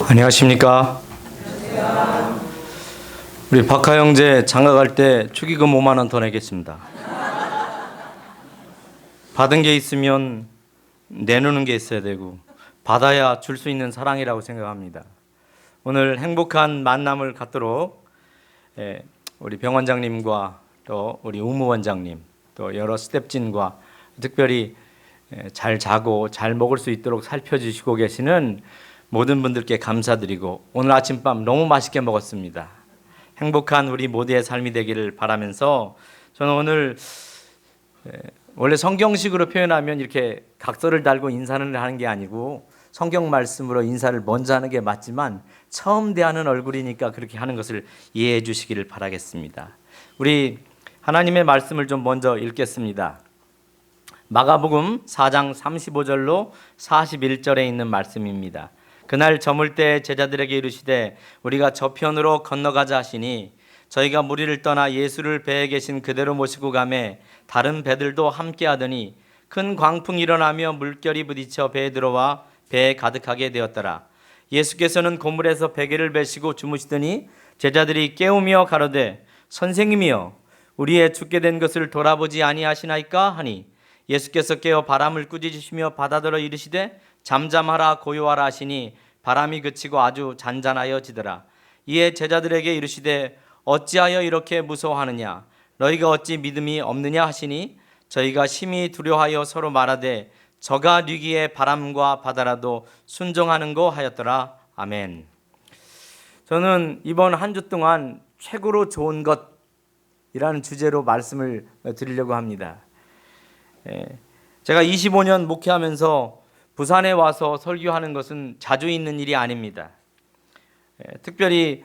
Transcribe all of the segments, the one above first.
안녕하십니까? 우리 박하 형제 장가갈 때 축의금 5만 원 더 내겠습니다. 받은 게 있으면 내놓는 게 있어야 되고 받아야 줄 수 있는 사랑이라고 생각합니다. 오늘 행복한 만남을 갖도록 우리 병원장님과 또 우리 의무원장님 또 여러 스텝진과 특별히 잘 자고 잘 먹을 수 있도록 살펴주시고 계시는 모든 분들께 감사드리고 오늘 아침밥 너무 맛있게 먹었습니다. 행복한 우리 모두의 삶이 되기를 바라면서 저는 오늘 원래 성경식으로 표현하면 이렇게 각서를 달고 인사를 하는 게 아니고 성경 말씀으로 인사를 먼저 하는 게 맞지만 처음 대하는 얼굴이니까 그렇게 하는 것을 이해해 주시기를 바라겠습니다. 우리 하나님의 말씀을 좀 먼저 읽겠습니다. 마가복음 4장 35절로 41절에 있는 말씀입니다. 그날 저물 때 제자들에게 이르시되 우리가 저편으로 건너가자 하시니 저희가 무리를 떠나 예수를 배에 계신 그대로 모시고 가매 다른 배들도 함께 하더니 큰 광풍이 일어나며 물결이 부딪혀 배에 들어와 배에 가득하게 되었더라. 예수께서는 고물에서 베개를 베시고 주무시더니 제자들이 깨우며 가로되 선생님이여 우리의 죽게 된 것을 돌아보지 아니하시나이까 하니 예수께서 깨어 바람을 꾸짖으시며 바다더러 이르시되 잠잠하라 고요하라 하시니 바람이 그치고 아주 잔잔하여지더라. 이에 제자들에게 이르시되 어찌하여 이렇게 무서워하느냐 너희가 어찌 믿음이 없느냐 하시니 저희가 심히 두려워하여 서로 말하되 저가 뉘기에 바람과 바다라도 순종하는고 하였더라. 아멘. 저는 이번 한 주 동안 최고로 좋은 것이라는 주제로 말씀을 드리려고 합니다. 제가 25년 목회하면서 부산에 와서 설교하는 것은 자주 있는 일이 아닙니다. 특별히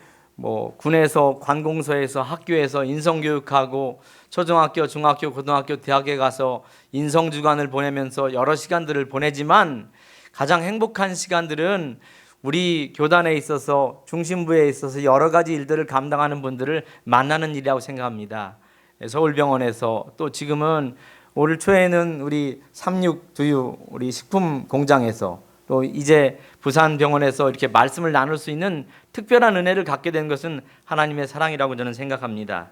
군에서 관공서에서 학교에서 인성교육하고 초등학교, 중학교, 고등학교, 대학에 가서 인성주간을 보내면서 여러 시간들을 보내지만 가장 행복한 시간들은 우리 교단에 있어서 중심부에 있어서 여러 가지 일들을 감당하는 분들을 만나는 일이라고 생각합니다. 서울병원에서 또 지금은 올 초에는 우리 삼육두유 우리 식품 공장에서 또 이제 부산병원에서 이렇게 말씀을 나눌 수 있는 특별한 은혜를 갖게 된 것은 하나님의 사랑이라고 저는 생각합니다.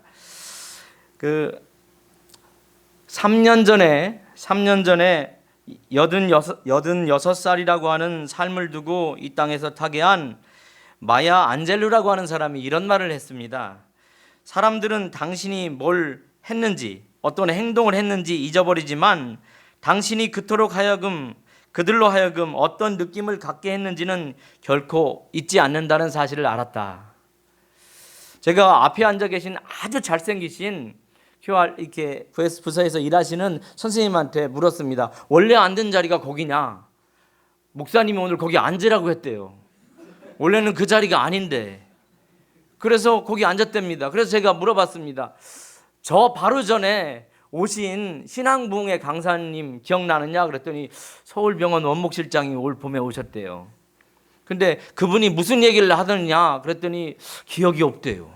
3년 전에 86살이라고 하는 삶을 두고 이 땅에서 타계한 마야 안젤루라고 하는 사람이 이런 말을 했습니다. 사람들은 당신이 뭘 했는지 어떤 행동을 했는지 잊어버리지만 당신이 그들로 하여금 어떤 느낌을 갖게 했는지는 결코 잊지 않는다는 사실을 알았다. 제가 앞에 앉아 계신 아주 잘생기신 QR 이렇게 부서에서 일하시는 선생님한테 물었습니다. 원래 앉은 자리가 거기냐? 목사님이 오늘 거기 앉으라고 했대요. 원래는 그 자리가 아닌데. 그래서 거기 앉았답니다. 그래서 제가 물어봤습니다. 저 바로 전에 오신 신앙부흥회 강사님 기억나느냐 그랬더니 서울병원 원목실장이 올 봄에 오셨대요. 근데 그분이 무슨 얘기를 하더냐 그랬더니 기억이 없대요.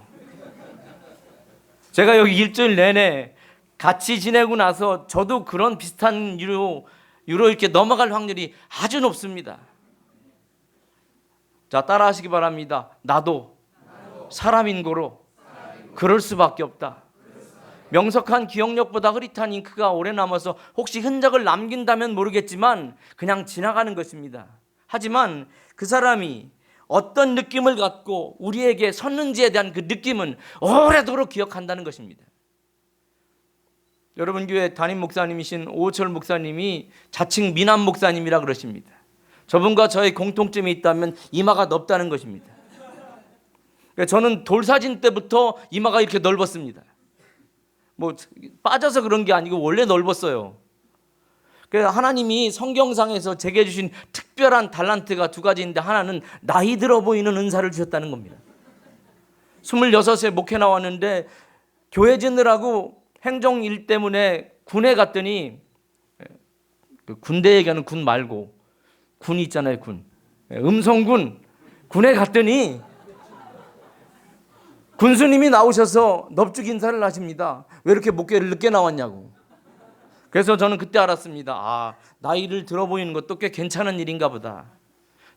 제가 여기 일주일 내내 같이 지내고 나서 저도 그런 비슷한 유로 이렇게 넘어갈 확률이 아주 높습니다. 자, 따라하시기 바랍니다. 나도 사람인 고로 그럴 수밖에 없다. 명석한 기억력보다 흐릿한 잉크가 오래 남아서 혹시 흔적을 남긴다면 모르겠지만 그냥 지나가는 것입니다. 하지만 그 사람이 어떤 느낌을 갖고 우리에게 섰는지에 대한 그 느낌은 오래도록 기억한다는 것입니다. 여러분 교회 담임 목사님이신 오호철 목사님이 자칭 미남 목사님이라 그러십니다. 저분과 저의 공통점이 있다면 이마가 넓다는 것입니다. 저는 돌사진 때부터 이마가 이렇게 넓었습니다. 빠져서 그런 게 아니고 원래 넓었어요. 그래서 하나님이 성경상에서 제게 주신 특별한 달란트가 두 가지인데 하나는 나이 들어 보이는 은사를 주셨다는 겁니다. 26에 목회 나왔는데 교회 짓느라고 행정 일 때문에 군에 갔더니 군대 얘기하는 군 말고 군 있잖아요. 군 음성군 군에 갔더니 군수님이 나오셔서 넙죽 인사를 하십니다. 왜 이렇게 목회를 늦게 나왔냐고. 그래서 저는 그때 알았습니다. 나이를 들어 보이는 것도 꽤 괜찮은 일인가 보다.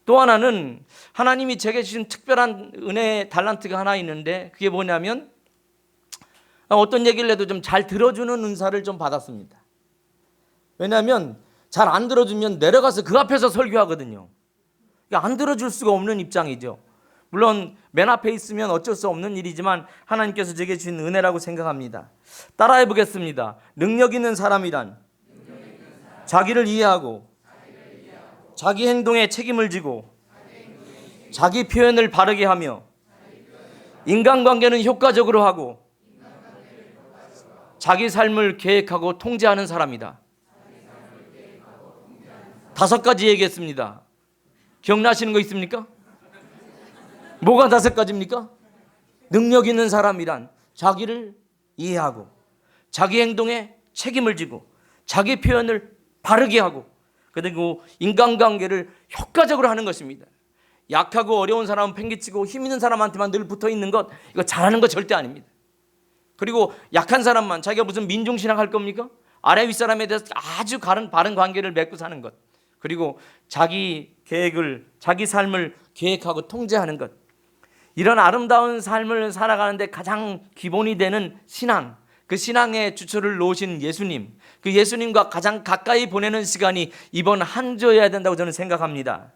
또 하나는 하나님이 제게 주신 특별한 은혜의 달란트가 하나 있는데, 그게 뭐냐면 어떤 얘기를 해도 좀 잘 들어주는 은사를 좀 받았습니다. 왜냐하면 잘 안 들어주면 내려가서 그 앞에서 설교하거든요. 안 들어줄 수가 없는 입장이죠. 물론 맨 앞에 있으면 어쩔 수 없는 일이지만 하나님께서 제게 주신 은혜라고 생각합니다. 따라해 보겠습니다. 능력 있는 사람이란 자기를 이해하고 자기 행동에 책임을 지고 자기 표현을 바르게 하며 인간관계는 효과적으로 하고 자기 삶을 계획하고 통제하는 사람이다. 5가지 얘기했습니다. 기억나시는 거 있습니까? 뭐가 5가지입니까? 능력 있는 사람이란 자기를 이해하고 자기 행동에 책임을 지고 자기 표현을 바르게 하고 그리고 인간관계를 효과적으로 하는 것입니다. 약하고 어려운 사람은 팽개치고 힘 있는 사람한테만 늘 붙어있는 것, 이거 잘하는 거 절대 아닙니다. 그리고 약한 사람만 자기가 무슨 민중신앙 할 겁니까? 아래 윗사람에 대해서 아주 바른 관계를 맺고 사는 것, 그리고 자기 계획을, 자기 삶을 계획하고 통제하는 것, 이런 아름다운 삶을 살아가는데 가장 기본이 되는 신앙, 그 신앙의 주초를 놓으신 예수님, 그 예수님과 가장 가까이 보내는 시간이 이번 한 주여야 된다고 저는 생각합니다.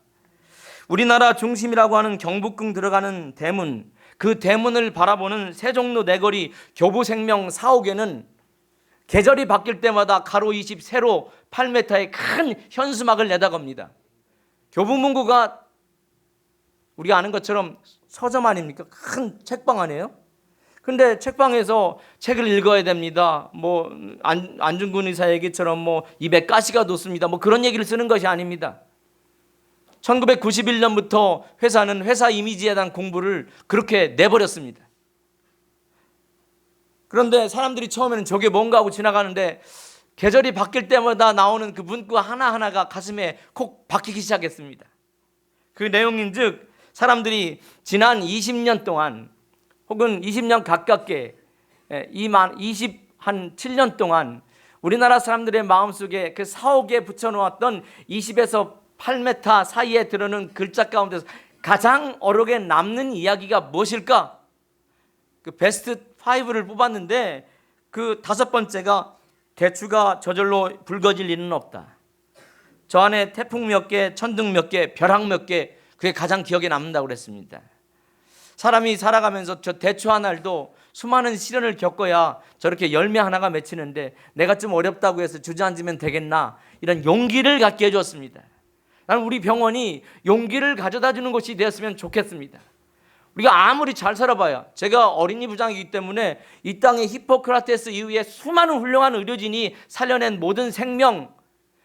우리나라 중심이라고 하는 경북궁 들어가는 대문, 그 대문을 바라보는 세종로 내거리 교부생명 4호계는 계절이 바뀔 때마다 가로 20, 세로 8m의 큰 현수막을 내다겁니다. 교부문고가 우리가 아는 것처럼 서점 아닙니까? 큰 책방 아니에요? 근데 책방에서 책을 읽어야 됩니다. 뭐 안중근 의사 얘기처럼 뭐 입에 가시가 돋습니다. 뭐 그런 얘기를 쓰는 것이 아닙니다. 1991년부터 회사는 회사 이미지에 대한 공부를 그렇게 내버렸습니다. 그런데 사람들이 처음에는 저게 뭔가 하고 지나가는데 계절이 바뀔 때마다 나오는 그 문구 하나하나가 가슴에 콕 박히기 시작했습니다. 그 내용인즉 사람들이 지난 20년 동안 혹은 20년 가깝게 27년 동안 우리나라 사람들의 마음속에 그 4억에 붙여놓았던 20에서 8m 사이에 들어오는 글자 가운데서 가장 어록에 남는 이야기가 무엇일까? 그 베스트 5를 뽑았는데 그 5번째가 대추가 저절로 붉어질 일은 없다. 저 안에 태풍 몇 개, 천둥 몇 개, 벼락 몇 개, 그게 가장 기억에 남는다고 그랬습니다. 사람이 살아가면서 저 대추 하나도 수많은 시련을 겪어야 저렇게 열매 하나가 맺히는데 내가 좀 어렵다고 해서 주저앉으면 되겠나, 이런 용기를 갖게 해줬습니다. 나는 우리 병원이 용기를 가져다 주는 곳이 되었으면 좋겠습니다. 우리가 아무리 잘 살아봐야, 제가 어린이 부장이기 때문에 이 땅의 히포크라테스 이후에 수많은 훌륭한 의료진이 살려낸 모든 생명,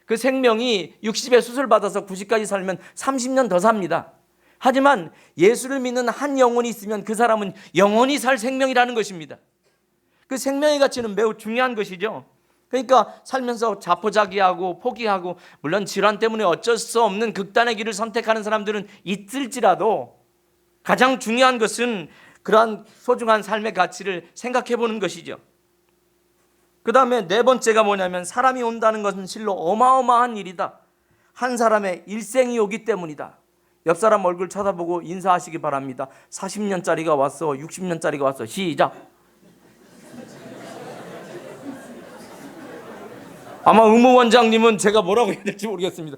그 생명이 60에 수술받아서 90까지 살면 30년 더 삽니다. 하지만 예수를 믿는 한 영혼이 있으면 그 사람은 영원히 살 생명이라는 것입니다. 그 생명의 가치는 매우 중요한 것이죠. 그러니까 살면서 자포자기하고 포기하고, 물론 질환 때문에 어쩔 수 없는 극단의 길을 선택하는 사람들은 있을지라도 가장 중요한 것은 그러한 소중한 삶의 가치를 생각해 보는 것이죠. 그 다음에 4번째가 뭐냐면 사람이 온다는 것은 실로 어마어마한 일이다. 한 사람의 일생이 오기 때문이다. 옆 사람 얼굴 쳐다보고 인사하시기 바랍니다. 40년짜리가 왔어, 60년짜리가 왔어. 시작. 아마 의무원장님은 제가 뭐라고 해야 될지 모르겠습니다.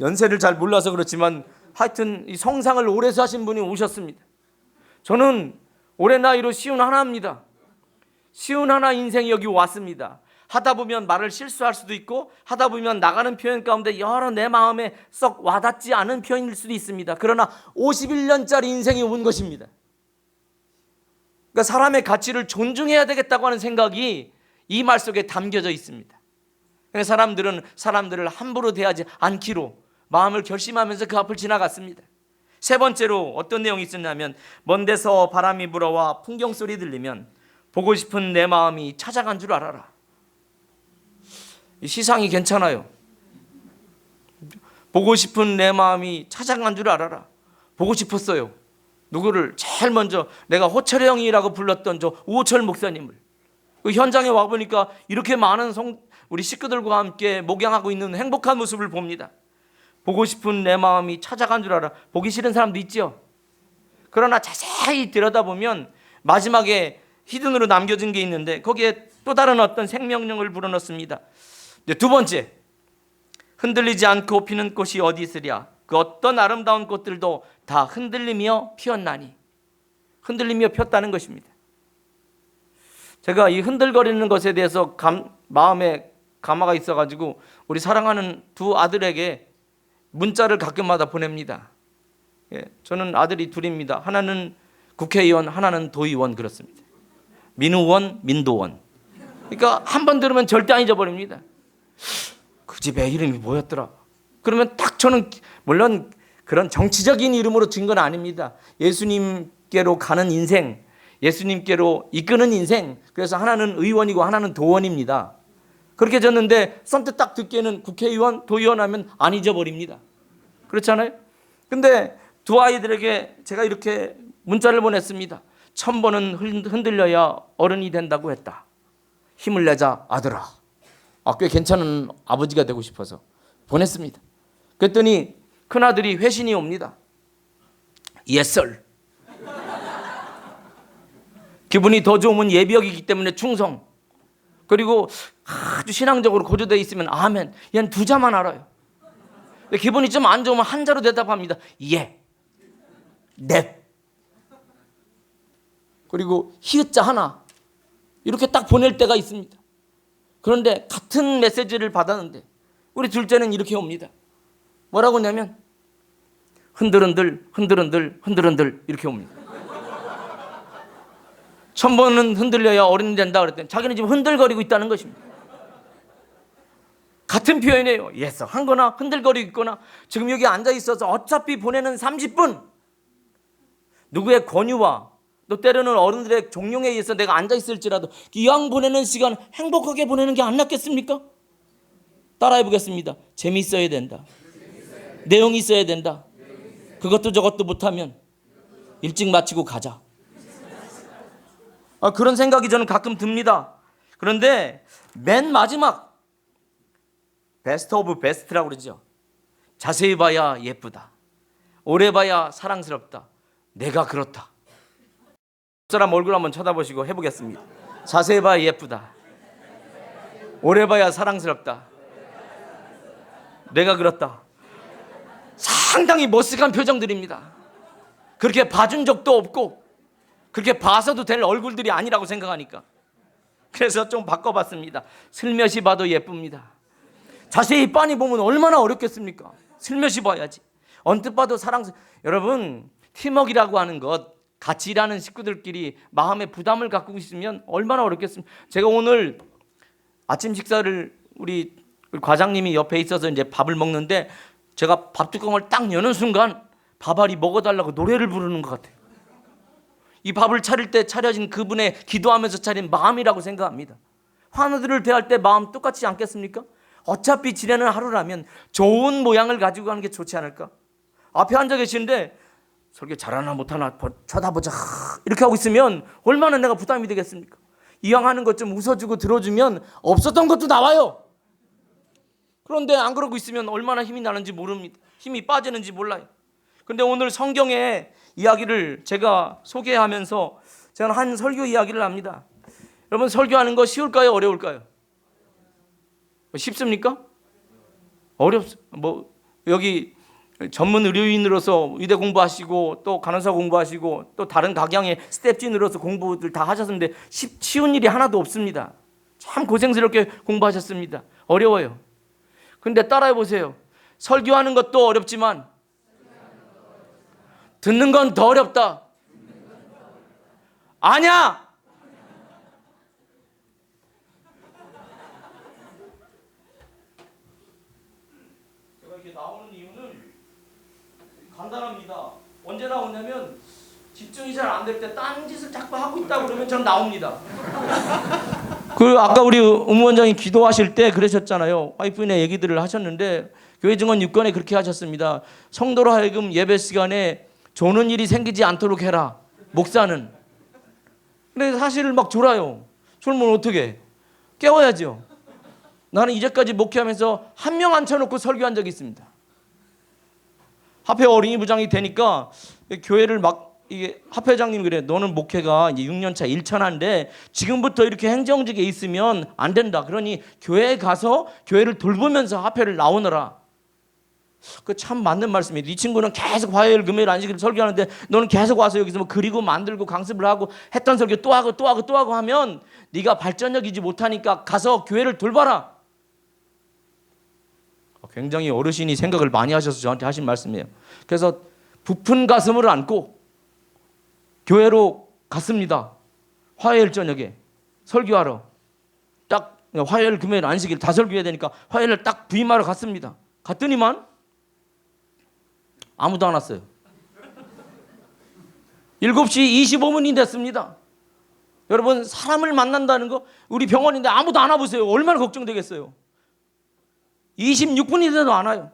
연세를 잘 몰라서 그렇지만 하여튼 이 성상을 오래 사신 분이 오셨습니다. 저는 올해 나이로 51입니다. 51 인생이 여기 왔습니다. 하다 보면 말을 실수할 수도 있고, 하다 보면 나가는 표현 가운데 여러 내 마음에 썩 와닿지 않은 표현일 수도 있습니다. 그러나 51년짜리 인생이 온 것입니다. 그러니까 사람의 가치를 존중해야 되겠다고 하는 생각이 이 말 속에 담겨져 있습니다. 사람들은 사람들을 함부로 대하지 않기로 마음을 결심하면서 그 앞을 지나갔습니다. 3번째로 어떤 내용이 있었냐면, 먼 데서 바람이 불어와 풍경 소리 들리면 보고 싶은 내 마음이 찾아간 줄 알아라. 이 시상이 괜찮아요. 보고 싶은 내 마음이 찾아간 줄 알아라. 보고 싶었어요. 누구를? 제일 먼저 내가 호철 형이라고 불렀던 저 우호철 목사님을. 그 현장에 와보니까 이렇게 많은 우리 식구들과 함께 목양하고 있는 행복한 모습을 봅니다. 보고 싶은 내 마음이 찾아간 줄 알아. 보기 싫은 사람도 있죠. 그러나 자세히 들여다보면 마지막에 히든으로 남겨진 게 있는데 거기에 또 다른 어떤 생명력을 불어넣습니다. 두 번째, 흔들리지 않고 피는 꽃이 어디 있으랴. 그 어떤 아름다운 꽃들도 다 흔들리며 피었나니. 흔들리며 폈다는 것입니다. 제가 이 흔들거리는 것에 대해서 마음에 감화가 있어가지고 우리 사랑하는 두 아들에게 문자를 가끔마다 보냅니다. 저는 아들이 둘입니다. 하나는 국회의원, 하나는 도의원. 그렇습니다. 민우원, 민도원. 그러니까 한 번 들으면 절대 안 잊어버립니다. 그 집의 이름이 뭐였더라? 그러면 딱 저는 물론 그런 정치적인 이름으로 진 건 아닙니다. 예수님께로 가는 인생, 예수님께로 이끄는 인생. 그래서 하나는 의원이고 하나는 도원입니다. 그렇게 졌는데 선뜻 딱 듣기에는 국회의원, 도의원 하면 안 잊어버립니다. 그렇잖아요? 근데 두 아이들에게 제가 이렇게 문자를 보냈습니다. 1000번은 흔들려야 어른이 된다고 했다. 힘을 내자 아들아. 꽤 괜찮은 아버지가 되고 싶어서 보냈습니다. 그랬더니 큰아들이 회신이 옵니다. Yes, sir. 기분이 더 좋으면 예비역이기 때문에 충성. 그리고 아주 신앙적으로 고조되어 있으면 아멘. 얘는 두 자만 알아요. 기분이 좀 안 좋으면 한 자로 대답합니다. 예, 넵. 그리고 히읗자 하나 이렇게 딱 보낼 때가 있습니다. 그런데 같은 메시지를 받았는데 우리 둘째는 이렇게 옵니다. 뭐라고 하냐면 흔들흔들 흔들흔들 흔들흔들 이렇게 옵니다. 1000번은 흔들려야 어른이 된다 그랬더니 자기는 지금 흔들거리고 있다는 것입니다. 같은 표현이에요. 예서 한 거나 흔들거리고 있거나 지금 여기 앉아 있어서 어차피 보내는 30분 누구의 권유와 또 때로는 어른들의 종용에 의해서 내가 앉아 있을지라도 이왕 보내는 시간 행복하게 보내는 게 안 낫겠습니까? 따라해 보겠습니다. 재미있어야 된다. 내용이 있어야 된다. 그것도 저것도 못하면 일찍 마치고 가자. 그런 생각이 저는 가끔 듭니다. 그런데 맨 마지막 베스트 오브 베스트라고 그러죠. 자세히 봐야 예쁘다. 오래 봐야 사랑스럽다. 내가 그렇다. 그 사람 얼굴 한번 쳐다보시고 해보겠습니다. 자세히 봐야 예쁘다. 오래 봐야 사랑스럽다. 내가 그렇다. 상당히 머쓱한 표정들입니다. 그렇게 봐준 적도 없고 그렇게 봐서도 될 얼굴들이 아니라고 생각하니까 그래서 좀 바꿔봤습니다. 슬며시 봐도 예쁩니다. 자세히 빤히 보면 얼마나 어렵겠습니까? 슬며시 봐야지. 언뜻 봐도 여러분 팀워크라고 하는 것 같이 일하는 식구들끼리 마음의 부담을 갖고 있으면 얼마나 어렵겠습니까? 제가 오늘 아침 식사를 우리 과장님이 옆에 있어서 이제 밥을 먹는데 제가 밥 뚜껑을 딱 여는 순간 밥알이 먹어달라고 노래를 부르는 것 같아요. 이 밥을 차릴 때 차려진 그분의 기도하면서 차린 마음이라고 생각합니다. 환우들을 대할 때 마음 똑같지 않겠습니까? 어차피 지내는 하루라면 좋은 모양을 가지고 가는 게 좋지 않을까? 앞에 앉아 계시는데 설교 잘하나 못하나 쳐다보자 이렇게 하고 있으면 얼마나 내가 부담이 되겠습니까? 이왕 하는 것 좀 웃어주고 들어주면 없었던 것도 나와요. 그런데 안 그러고 있으면 얼마나 힘이 나는지 모릅니다. 힘이 빠지는지 몰라요. 그런데 오늘 성경의 이야기를 제가 소개하면서 저는 한 설교 이야기를 합니다. 여러분 설교하는 거 쉬울까요? 어려울까요? 쉽습니까? 여기 전문 의료인으로서 의대 공부하시고 또 간호사 공부하시고 또 다른 각양의 스텝진으로서 공부들 다 하셨는데 쉬운 일이 하나도 없습니다. 참 고생스럽게 공부하셨습니다. 어려워요. 근데 따라해 보세요. 설교하는 것도 어렵지만 듣는 건 더 어렵다. 아니야. 제가 이렇게 나오는 이유는 간단합니다. 언제 나오냐면 집중이 잘 안 될 때 딴 짓을 자꾸 하고 있다고 그러면 저는 나옵니다. 아까 우리 의무원장이 기도하실 때 그러셨잖아요. 와이프네 얘기들을 하셨는데 교회 증언 6권에 그렇게 하셨습니다. 성도로 하여금 예배 시간에 조는 일이 생기지 않도록 해라. 목사는. 근데 사실 막 졸아요. 졸면 어떻게? 깨워야죠. 나는 이제까지 목회하면서 한 명 앉혀놓고 설교한 적이 있습니다. 합회 어린이 부장이 되니까 교회를 막 이게 합회장님이 그래. 너는 목회가 이제 6년 차 1천한데 지금부터 이렇게 행정직에 있으면 안 된다. 그러니 교회에 가서 교회를 돌보면서 합회를 나오너라. 그 참 맞는 말씀이에요. 이 친구는 계속 화요일, 금요일, 안식일 설교하는데 너는 계속 와서 여기서 뭐 그리고 만들고 강습을 하고 했던 설교 또 하고 또 하고 또 하고 하면 네가 발전력이지 못하니까 가서 교회를 돌봐라. 굉장히 어르신이 생각을 많이 하셔서 저한테 하신 말씀이에요. 그래서 부푼 가슴을 안고 교회로 갔습니다. 화요일 저녁에 설교하러. 딱 화요일, 금요일, 안식일 다 설교해야 되니까 화요일을 딱 부임하러 갔습니다. 갔더니만 아무도 안 왔어요. 7시 25분이 됐습니다. 여러분, 사람을 만난다는 거, 우리 병원인데 아무도 안 와보세요. 얼마나 걱정되겠어요. 26분이 돼도 안 와요.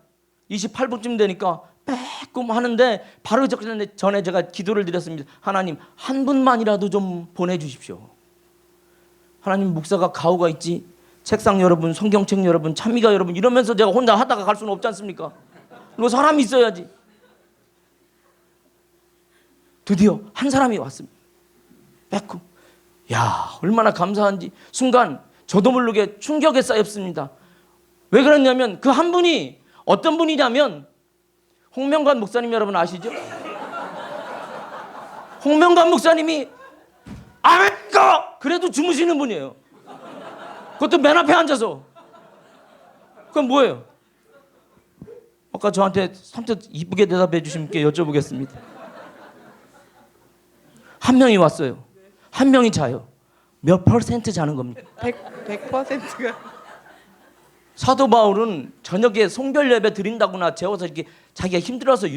28분쯤 되니까 빼꼼 하는데 바로 전에 제가 기도를 드렸습니다. 하나님, 한 분만이라도 좀 보내주십시오. 하나님, 목사가 가오가 있지, 책상 여러분, 성경책 여러분, 찬미가 여러분 이러면서 제가 혼자 하다가 갈 수는 없지 않습니까? 그리고 사람이 있어야지. 드디어 한 사람이 왔습니다. 빼꼼. 야, 얼마나 감사한지 순간 저도 모르게 충격에 쌓였습니다. 왜 그랬냐면 그 한 분이 어떤 분이냐면 홍명관 목사님 여러분 아시죠? 홍명관 목사님이 아멘가 그래도 주무시는 분이에요. 그것도 맨 앞에 앉아서. 그건 뭐예요? 아까 저한테 선뜻 이쁘게 대답해 주신 분께 여쭤보겠습니다. 한 명이 왔어요. 한 명이 자요. 몇 퍼센트 자는 겁니까? 100%가. 사도 바울은 저녁에 송별 예배 드린다거나 재워서 이렇게 자기가 힘들어서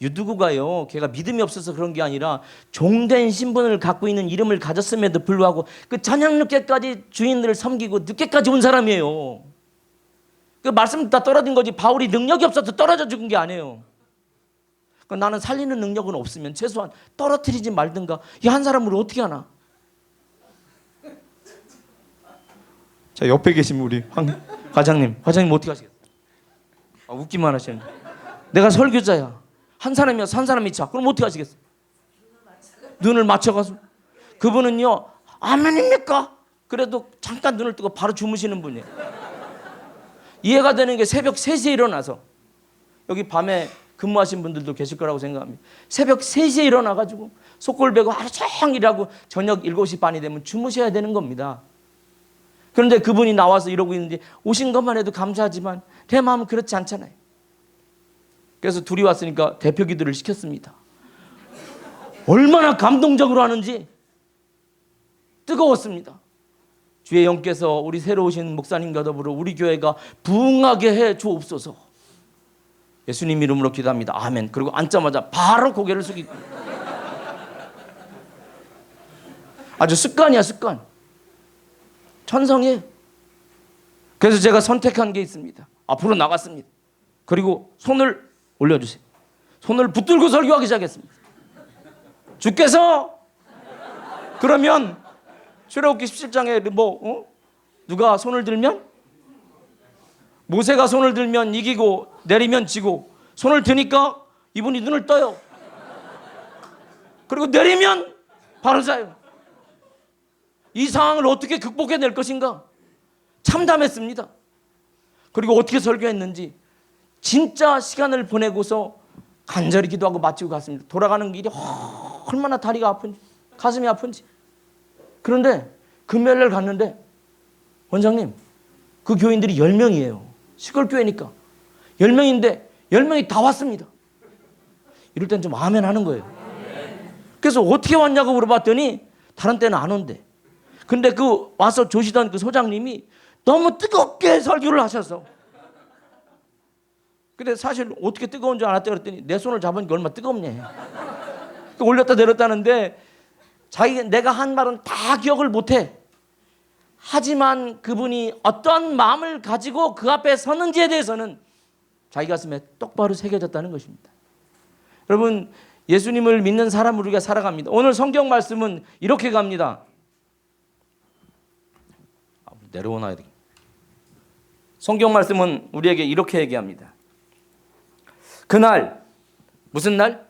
유두구가요. 걔가 믿음이 없어서 그런 게 아니라 종된 신분을 갖고 있는 이름을 가졌음에도 불구하고 그 저녁 늦게까지 주인들을 섬기고 늦게까지 온 사람이에요. 그 말씀 다 떨어진 거지. 바울이 능력이 없어서 떨어져 죽은 게 아니에요. 나는 살리는 능력은 없으면 최소한 떨어뜨리지 말든가. 이 한 사람을 어떻게 하나? 자, 옆에 계신 우리 과장님 어떻게 하시겠어요? 웃기만 하시는데. 내가 설교자야. 한 사람이어서 한 사람이 자. 그럼 어떻게 하시겠어요? 눈을 맞춰가지고. 그분은요, 아멘입니까? 그래도 잠깐 눈을 뜨고 바로 주무시는 분이에요. 이해가 되는 게 새벽 3시에 일어나서, 여기 밤에 근무하신 분들도 계실 거라고 생각합니다. 새벽 3시에 일어나가지고 속골 베고 하루 종일 일하고 저녁 7시 반이 되면 주무셔야 되는 겁니다. 그런데 그분이 나와서 이러고 있는데 오신 것만 해도 감사하지만 내 마음은 그렇지 않잖아요. 그래서 둘이 왔으니까 대표 기도를 시켰습니다. 얼마나 감동적으로 하는지 뜨거웠습니다. 주의 영께서 우리 새로 오신 목사님과 더불어 우리 교회가 부흥하게 해 주옵소서. 예수님 이름으로 기도합니다. 아멘. 그리고 앉자마자 바로 고개를 숙이고. 아주 습관이야, 습관. 천성이에요. 그래서 제가 선택한 게 있습니다. 앞으로 나갔습니다. 그리고 손을 올려주세요. 손을 붙들고 설교하기 시작했습니다. 주께서 그러면 출애굽기 17장에 누가 손을 들면 모세가 손을 들면 이기고 내리면 지고, 손을 드니까 이분이 눈을 떠요. 그리고 내리면 바로 자요. 이 상황을 어떻게 극복해낼 것인가 참담했습니다. 그리고 어떻게 설교했는지 진짜 시간을 보내고서 간절히 기도하고 마치고 갔습니다. 돌아가는 길이 얼마나 다리가 아픈지, 가슴이 아픈지. 그런데 금요일날 갔는데 원장님, 그 교인들이 10명이에요. 시골 교회니까 10명인데 10명이 다 왔습니다. 이럴 땐 좀 아멘 하는 거예요. 그래서 어떻게 왔냐고 물어봤더니 다른 때는 안 온대. 근데 그 와서 조시던 그 소장님이 너무 뜨겁게 설교를 하셔서, 근데 사실 어떻게 뜨거운 줄 알았대 그랬더니 내 손을 잡으니까 얼마나 뜨겁냐. 올렸다 내렸다는데 내가 한 말은 다 기억을 못해. 하지만 그분이 어떤 마음을 가지고 그 앞에 섰는지에 대해서는 자기 가슴에 똑바로 새겨졌다는 것입니다. 여러분, 예수님을 믿는 사람으로 우리가 살아갑니다. 오늘 성경 말씀은 이렇게 갑니다. 내려오나야 돼. 성경 말씀은 우리에게 이렇게 얘기합니다. 그날 무슨 날?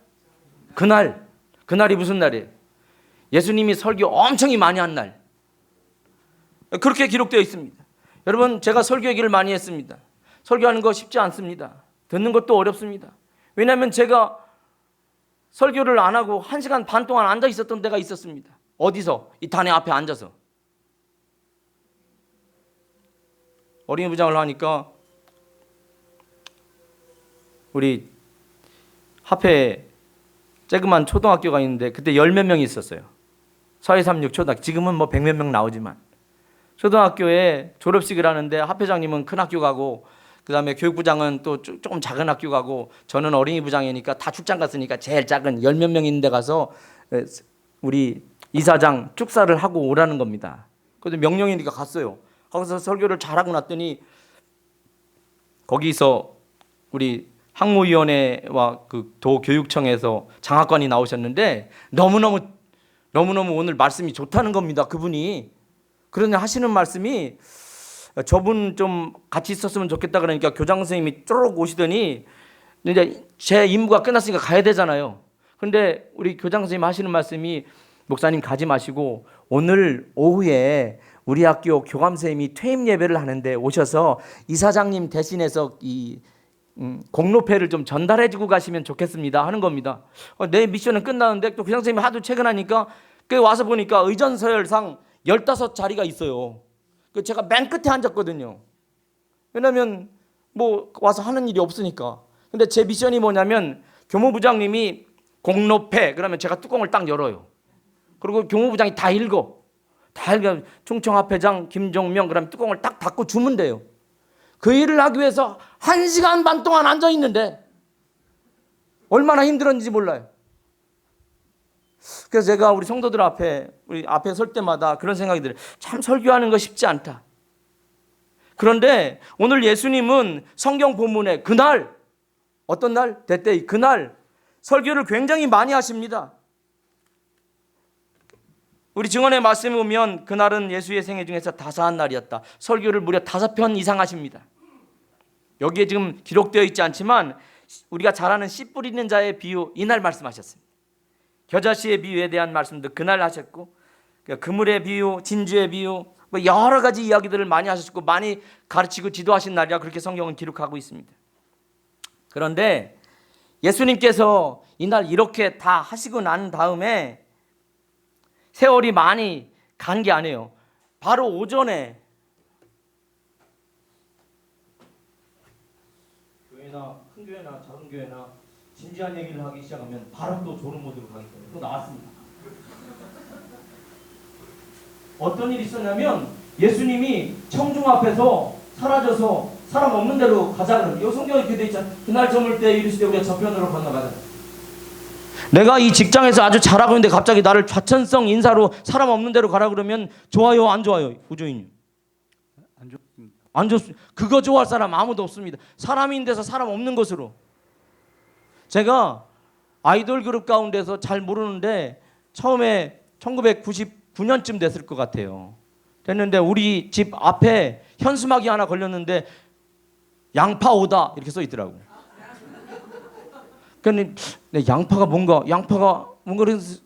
그날이 무슨 날이에요? 예수님이 설교 엄청 많이 한 날. 그렇게 기록되어 있습니다. 여러분, 제가 설교 얘기를 많이 했습니다. 설교하는 거 쉽지 않습니다. 듣는 것도 어렵습니다. 왜냐하면 제가 설교를 안 하고 1시간 반 동안 앉아 있었던 때가 있었습니다. 어디서? 이 단회 앞에 앉아서. 어린이 부장을 하니까 우리 앞에 조그만 초등학교가 있는데 그때 10몇 명이 있었어요. 서해삼육 초등학교. 지금은 뭐 100몇 명 나오지만 초등학교에 졸업식을 하는데 학회장님은 큰 학교 가고 그 다음에 교육부장은 또 조금 작은 학교 가고 저는 어린이 부장이니까 다 출장 갔으니까 제일 작은 10몇 명 있는 데 가서 우리 이사장 축사를 하고 오라는 겁니다. 그래서 명령이니까 갔어요. 거기서 설교를 잘하고 났더니 거기서 우리 학무위원회와 그 도교육청에서 장학관이 나오셨는데 너무너무 오늘 말씀이 좋다는 겁니다. 그분이. 그런데 하시는 말씀이 저분 좀 같이 있었으면 좋겠다 그러니까 교장 선생님이 쪼르륵 오시더니 이제 제 임무가 끝났으니까 가야 되잖아요. 그런데 우리 교장 선생님 하시는 말씀이 목사님 가지 마시고 오늘 오후에 우리 학교 교감 선생님이 퇴임 예배를 하는데 오셔서 이사장님 대신해서 이 공로패를 좀 전달해주고 가시면 좋겠습니다 하는 겁니다. 내 미션은 끝나는데 또 교장 선생님이 하도 퇴근하니까 그 와서 보니까 의전서열상 15자리가 있어요. 제가 맨 끝에 앉았거든요. 왜냐하면 뭐 와서 하는 일이 없으니까. 근데 제 미션이 뭐냐면 교무부장님이 공로패 그러면 제가 뚜껑을 딱 열어요. 그리고 교무부장이 다 읽어. 충청합회장 김종명 그러면 뚜껑을 딱 닫고 주면 돼요. 그 일을 하기 위해서 1시간 반 동안 앉아 있는데 얼마나 힘들었는지 몰라요. 그래서 제가 우리 성도들 우리 앞에 설 때마다 그런 생각이 들어요. 참 설교하는 거 쉽지 않다. 그런데 오늘 예수님은 성경 본문에 그날 어떤 날? 대때이 그날 설교를 굉장히 많이 하십니다. 우리 증언의 말씀에 보면 그날은 예수의 생애 중에서 다사한 날이었다. 설교를 무려 5편 이상 하십니다. 여기에 지금 기록되어 있지 않지만 우리가 잘 아는 씨 뿌리는 자의 비유 이날 말씀하셨습니다. 겨자씨의 비유에 대한 말씀도 그날 하셨고 그물의 비유, 진주의 비유 여러 가지 이야기들을 많이 하셨고 많이 가르치고 지도하신 날이라 그렇게 성경은 기록하고 있습니다. 그런데 예수님께서 이날 이렇게 다 하시고 난 다음에 세월이 많이 간 게 아니에요. 바로 오전에 교회나 큰 교회나 작은 교회나 진지한 얘기를 하기 시작하면 바로 또 졸음 모드로 가기 때문에 또 나왔습니다. 어떤 일이 있었냐면 예수님이 청중 앞에서 사라져서 사람 없는 데로 가자 그러면 이 성경에 이렇게 돼 있잖아요. 그날 저물 때 이르시되 우리가 저편으로 건너가자. 내가 이 직장에서 아주 잘하고 있는데 갑자기 나를 좌천성 인사로 사람 없는 데로 가라 그러면 좋아요 안 좋아요? 우주인님 안 좋습니다. 그거 좋아할 사람 아무도 없습니다. 사람인 데서 사람 없는 곳으로. 제가 아이돌 그룹 가운데서 잘 모르는데 처음에 1999년쯤 됐을 것 같아요. 됐는데 우리 집 앞에 현수막이 하나 걸렸는데 양파 오다 이렇게 써 있더라고. 근데 양파가 뭔가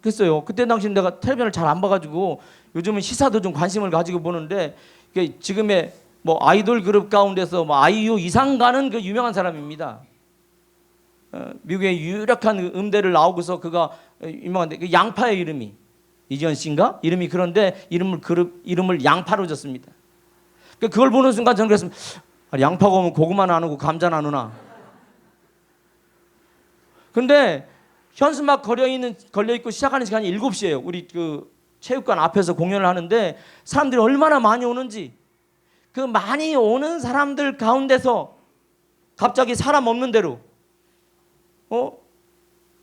그랬어요. 그때 당시 내가 텔레비전을 잘 안 봐가지고 요즘은 시사도 좀 관심을 가지고 보는데 지금의 뭐 아이돌 그룹 가운데서 뭐 아이유 이상 가는 그 유명한 사람입니다. 미국의 유력한 음대를 나오고서 그가 유명한데 그 양파의 이름이 이지연 씨인가? 이름이 그런데 이름을 양파로 졌습니다. 그걸 보는 순간 저는 그랬습니다. 양파가 오면 고구마는 안 오고 감자는 안 오나. 근데 현수막 걸려있고 시작하는 시간이 7시예요. 우리 그 체육관 앞에서 공연을 하는데 사람들이 얼마나 많이 오는지 그 많이 오는 사람들 가운데서 갑자기 사람 없는 데로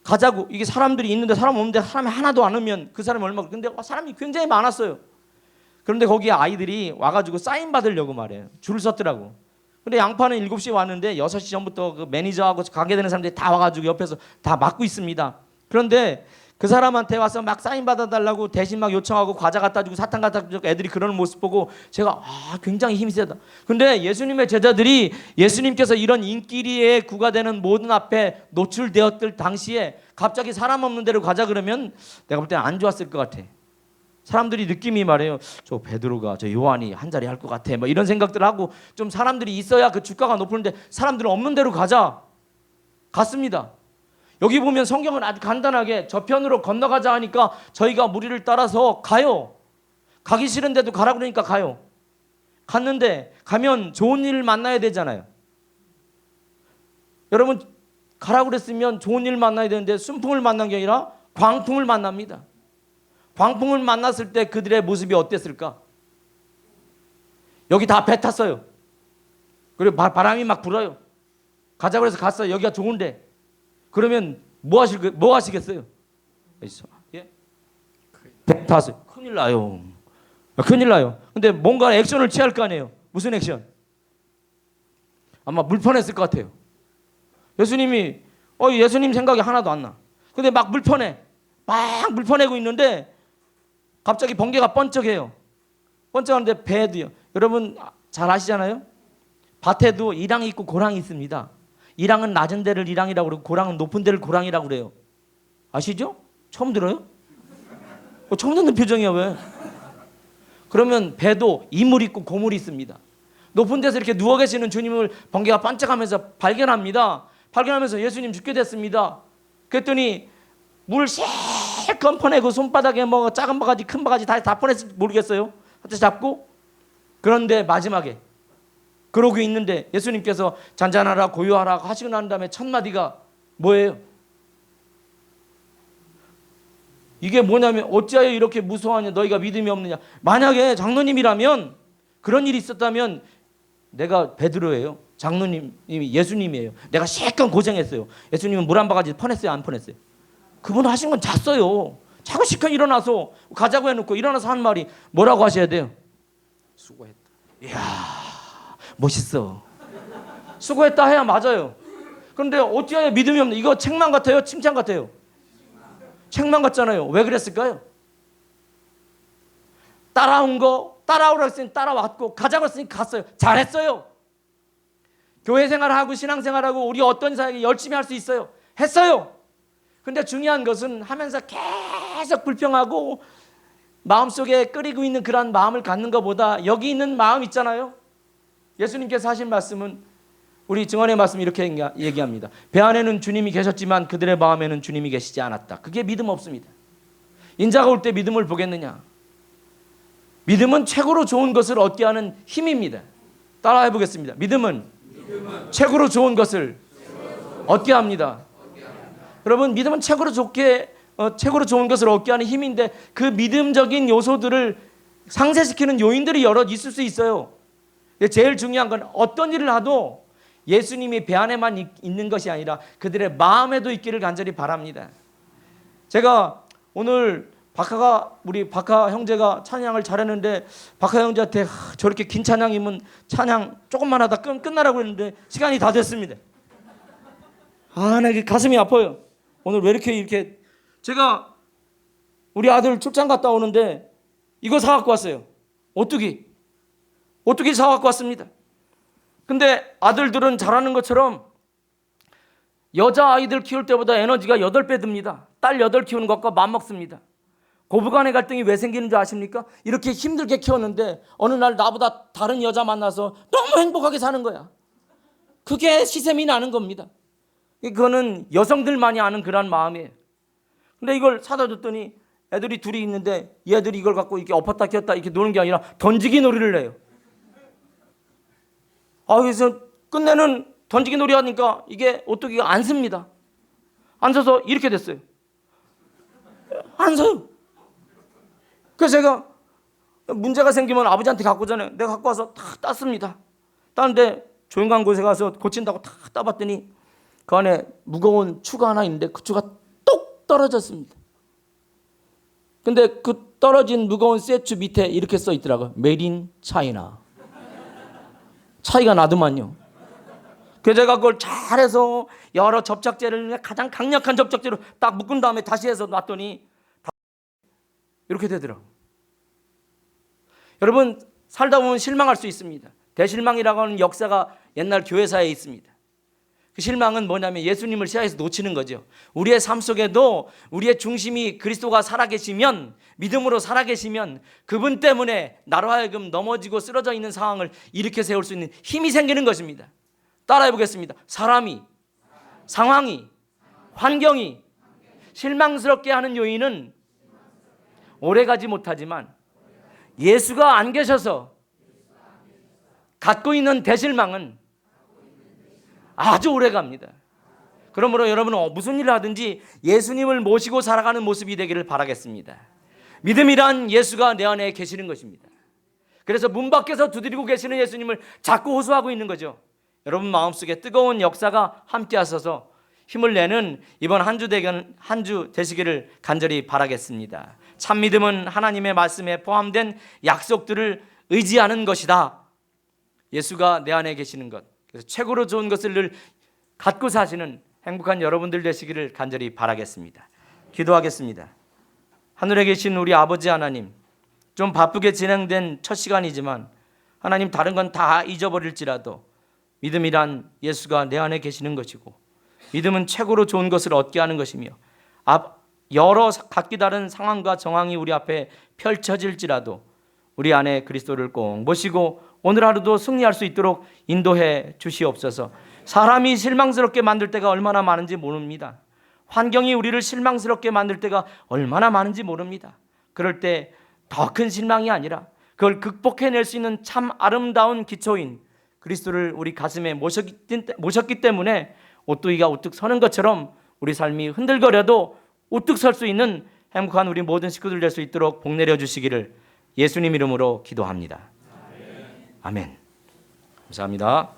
가자고. 이게 사람들이 있는데 사람 없는데 사람이 하나도 안 오면 그 사람이 얼마나. 근데 사람이 굉장히 많았어요. 그런데 거기에 아이들이 와가지고 사인 받으려고 말해요. 줄 섰더라고. 근데 양파는 7시에 왔는데 6시 전부터 그 매니저하고 가게 되는 사람들이 다 와가지고 옆에서 다 막고 있습니다. 그런데 그 사람한테 와서 막 사인 받아달라고 대신 막 요청하고 과자 갖다 주고 사탕 갖다 주고 애들이 그러는 모습 보고 제가 굉장히 힘이 세다. 근데 예수님의 제자들이 예수님께서 이런 인기리에 구가 되는 모든 앞에 노출되었을 당시에 갑자기 사람 없는 데로 가자 그러면 내가 볼 때는 안 좋았을 것 같아. 사람들이 느낌이 말해요. 저 베드로가 저 요한이 한 자리 할 것 같아. 뭐 이런 생각들을 하고 좀 사람들이 있어야 그 주가가 높은데 사람들은 없는 데로 가자. 갔습니다. 여기 보면 성경은 아주 간단하게 저편으로 건너가자 하니까 저희가 무리를 따라서 가요. 가기 싫은데도 가라 그러니까 가요. 갔는데 가면 좋은 일을 만나야 되잖아요. 여러분 가라 그랬으면 좋은 일을 만나야 되는데 순풍을 만난 게 아니라 광풍을 만납니다. 광풍을 만났을 때 그들의 모습이 어땠을까? 여기 다 배 탔어요. 그리고 바람이 막 불어요. 가자 그래서 갔어요. 여기가 좋은데. 그러면 뭐 하시겠어요? 예? 배 탔어요. 큰일 나요. 큰일 나요. 근데 뭔가 액션을 취할 거 아니에요. 무슨 액션? 아마 물편했을 것 같아요. 예수님이 예수님 생각이 하나도 안 나. 근데 막 물퍼내고 있는데 갑자기 번개가 번쩍해요. 번쩍하는데 배도요. 여러분 잘 아시잖아요. 밭에도 이랑이 있고 고랑이 있습니다. 이랑은 낮은 데를 이랑이라고 그러고 고랑은 높은 데를 고랑이라고 그래요. 아시죠? 처음 들어요? 처음 듣는 표정이야 왜? 그러면 배도 이물 있고 고물이 있습니다. 높은 데서 이렇게 누워 계시는 주님을 번개가 반짝하면서 발견합니다. 발견하면서 예수님 죽게 됐습니다. 그랬더니 물 실컷 퍼내고 손바닥에 뭐 작은 바가지 큰 바가지 다 퍼냈을지 모르겠어요. 하여튼 잡고 그런데 마지막에 그러고 있는데 예수님께서 잔잔하라 고요하라 하시고 난 다음에 첫 마디가 뭐예요? 이게 뭐냐면 어찌하여 이렇게 무서워하냐 너희가 믿음이 없느냐. 만약에 장로님이라면 그런 일이 있었다면 내가 베드로예요. 장로님이 예수님이에요. 내가 실컷 고생했어요. 예수님은 물 한 바가지 퍼냈어요 안 퍼냈어요? 그분 하신 건 잤어요. 자꾸 실컷 일어나서 가자고 해놓고 일어나서 한 말이 뭐라고 하셔야 돼요? 수고했다. 이야 멋있어. 수고했다 해야 맞아요. 그런데 어찌하여 믿음이 없는 이거 책망 같아요? 칭찬 같아요? 책망 같잖아요. 왜 그랬을까요? 따라오라고 했으니 따라왔고 가자고 했으니 갔어요. 잘했어요. 교회 생활하고 신앙생활하고 우리 어떤 사역에 열심히 할 수 있어요. 했어요. 근데 중요한 것은 하면서 계속 불평하고 마음속에 끓이고 있는 그런 마음을 갖는 것보다 여기 있는 마음 있잖아요. 예수님께서 하신 말씀은 우리 증언의 말씀 이렇게 얘기합니다. 배 안에는 주님이 계셨지만 그들의 마음에는 주님이 계시지 않았다. 그게 믿음 없습니다. 인자가 올 때 믿음을 보겠느냐? 믿음은 최고로 좋은 것을 얻게 하는 힘입니다. 따라해 보겠습니다. 믿음은 최고로 좋은 것을 얻게 합니다. 여러분 믿음은 최고로 좋은 것을 얻게 하는 힘인데 그 믿음적인 요소들을 상쇄시키는 요인들이 여러 있을 수 있어요. 제일 중요한 건 어떤 일을 하도 예수님이 배 안에만 있는 것이 아니라 그들의 마음에도 있기를 간절히 바랍니다. 제가 오늘 우리 박하 형제가 찬양을 잘했는데 박하 형제한테 저렇게 긴 찬양이면 찬양 조금만 하다 끝나라고 했는데 시간이 다 됐습니다. 나 가슴이 아파요. 오늘 왜 이렇게 제가 우리 아들 출장 갔다 오는데 이거 사갖고 왔어요. 오뚜기 사갖고 왔습니다. 근데 아들들은 잘하는 것처럼 여자아이들 키울 때보다 에너지가 8배 듭니다. 딸 8 키우는 것과 맞먹습니다. 고부간의 갈등이 왜 생기는 줄 아십니까? 이렇게 힘들게 키웠는데 어느 날 나보다 다른 여자 만나서 너무 행복하게 사는 거야. 그게 시샘이 나는 겁니다. 그거는 여성들만이 아는 그런 마음이에요. 근데 이걸 사다 줬더니 애들이 둘이 있는데 얘들이 이걸 갖고 이렇게 엎었다 켰다 이렇게 노는 게 아니라 던지기 놀이를 해요. 그래서 끝내는 던지기 놀이 하니까 이게 오뚜기가 안 씁니다. 안 서서 이렇게 됐어요. 안 서요. 그래서 제가 문제가 생기면 아버지한테 갖고 오잖아요. 내가 갖고 와서 다 땄습니다. 따는데 조용한 곳에 가서 고친다고 다 따봤더니 그 안에 무거운 추가 하나 있는데 그 추가 똑 떨어졌습니다. 근데 그 떨어진 무거운 쇠추 밑에 이렇게 써 있더라고요. Made in China. 차이가 나더만요. 그래서 제가 그걸 잘해서 여러 접착제를 가장 강력한 접착제로 딱 묶은 다음에 다시 해서 놨더니 이렇게 되더라고요. 여러분, 살다 보면 실망할 수 있습니다. 대실망이라고 하는 역사가 옛날 교회사에 있습니다. 그 실망은 뭐냐면 예수님을 시야에서 놓치는 거죠. 우리의 삶 속에도 우리의 중심이 그리스도가 살아계시면, 믿음으로 살아계시면 그분 때문에 나로 하여금 넘어지고 쓰러져 있는 상황을 일으켜 세울 수 있는 힘이 생기는 것입니다. 따라해 보겠습니다. 사람이, 상황이, 환경이 실망스럽게 하는 요인은 오래가지 못하지만 예수가 안 계셔서 갖고 있는 대실망은 아주 오래갑니다. 그러므로 여러분은 무슨 일을 하든지 예수님을 모시고 살아가는 모습이 되기를 바라겠습니다. 믿음이란 예수가 내 안에 계시는 것입니다. 그래서 문 밖에서 두드리고 계시는 예수님을 자꾸 호소하고 있는 거죠. 여러분 마음속에 뜨거운 역사가 함께 하셔서 힘을 내는 이번 한 주 되시기를 간절히 바라겠습니다. 참 믿음은 하나님의 말씀에 포함된 약속들을 의지하는 것이다. 예수가 내 안에 계시는 것, 그래서 최고로 좋은 것을 늘 갖고 사시는 행복한 여러분들 되시기를 간절히 바라겠습니다. 기도하겠습니다. 하늘에 계신 우리 아버지 하나님, 좀 바쁘게 진행된 첫 시간이지만 하나님 다른 건 다 잊어버릴지라도 믿음이란 예수가 내 안에 계시는 것이고, 믿음은 최고로 좋은 것을 얻게 하는 것이며, 여러 각기 다른 상황과 정황이 우리 앞에 펼쳐질지라도 우리 안에 그리스도를 꼭 모시고 오늘 하루도 승리할 수 있도록 인도해 주시옵소서. 사람이 실망스럽게 만들 때가 얼마나 많은지 모릅니다. 환경이 우리를 실망스럽게 만들 때가 얼마나 많은지 모릅니다. 그럴 때 더 큰 실망이 아니라 그걸 극복해낼 수 있는 참 아름다운 기초인 그리스도를 우리 가슴에 모셨기 때문에 오뚜기가 우뚝 서는 것처럼 우리 삶이 흔들거려도 우뚝 설 수 있는 행복한 우리 모든 식구들 될 수 있도록 복 내려 주시기를 예수님 이름으로 기도합니다. 아멘. 감사합니다.